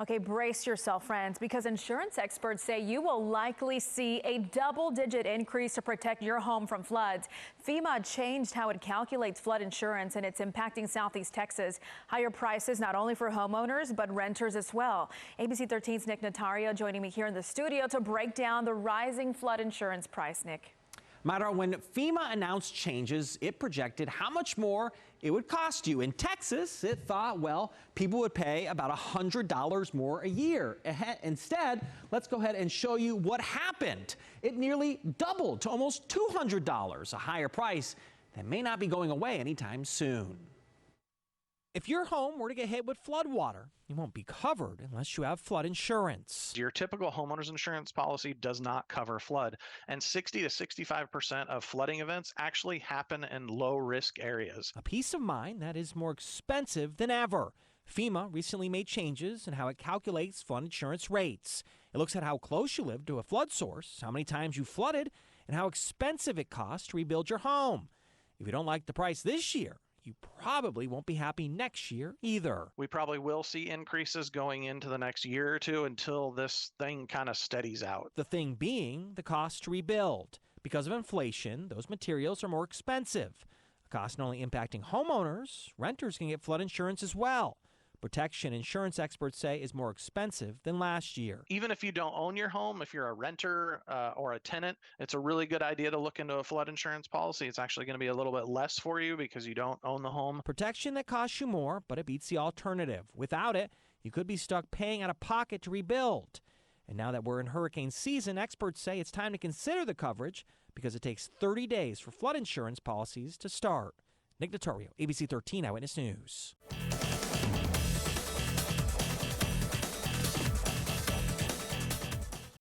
Okay, brace yourself, friends, because insurance experts say you will likely see a double-digit increase to protect your home from floods. FEMA changed how it calculates flood insurance, and it's impacting Southeast Texas. Higher prices not only for homeowners, but renters as well. ABC 13's Nick Notario joining me here in the studio to break down the rising flood insurance price. Nick. Myra, when FEMA announced changes, it projected how much more it would cost you. In Texas, it thought, well, people would pay about $100 more a year. Instead, let's go ahead and show you what happened. It nearly doubled to almost $200, a higher price that may not be going away anytime soon. If your home were to get hit with floodwater, you won't be covered unless you have flood insurance. Your typical homeowners insurance policy does not cover flood, and 60 to 65% of flooding events actually happen in low-risk areas. A peace of mind that is more expensive than ever. FEMA recently made changes in how it calculates flood insurance rates. It looks at how close you live to a flood source, how many times you flooded, and how expensive it costs to rebuild your home. If you don't like the price this year, you probably won't be happy next year either. We probably will see increases going into the next year or two until this thing kind of steadies out. The thing being the cost to rebuild. Because of inflation, those materials are more expensive. A cost not only impacting homeowners, renters can get flood insurance as well. Protection insurance experts say is more expensive than last year. Even if you don't own your home, if you're a renter or a tenant, it's a really good idea to look into a flood insurance policy. It's actually going to be a little bit less for you because you don't own the home. Protection that costs you more, but it beats the alternative. Without it, you could be stuck paying out of pocket to rebuild. And now that we're in hurricane season, experts say it's time to consider the coverage because it takes 30 days for flood insurance policies to start. Nick Notario, ABC 13 Eyewitness News.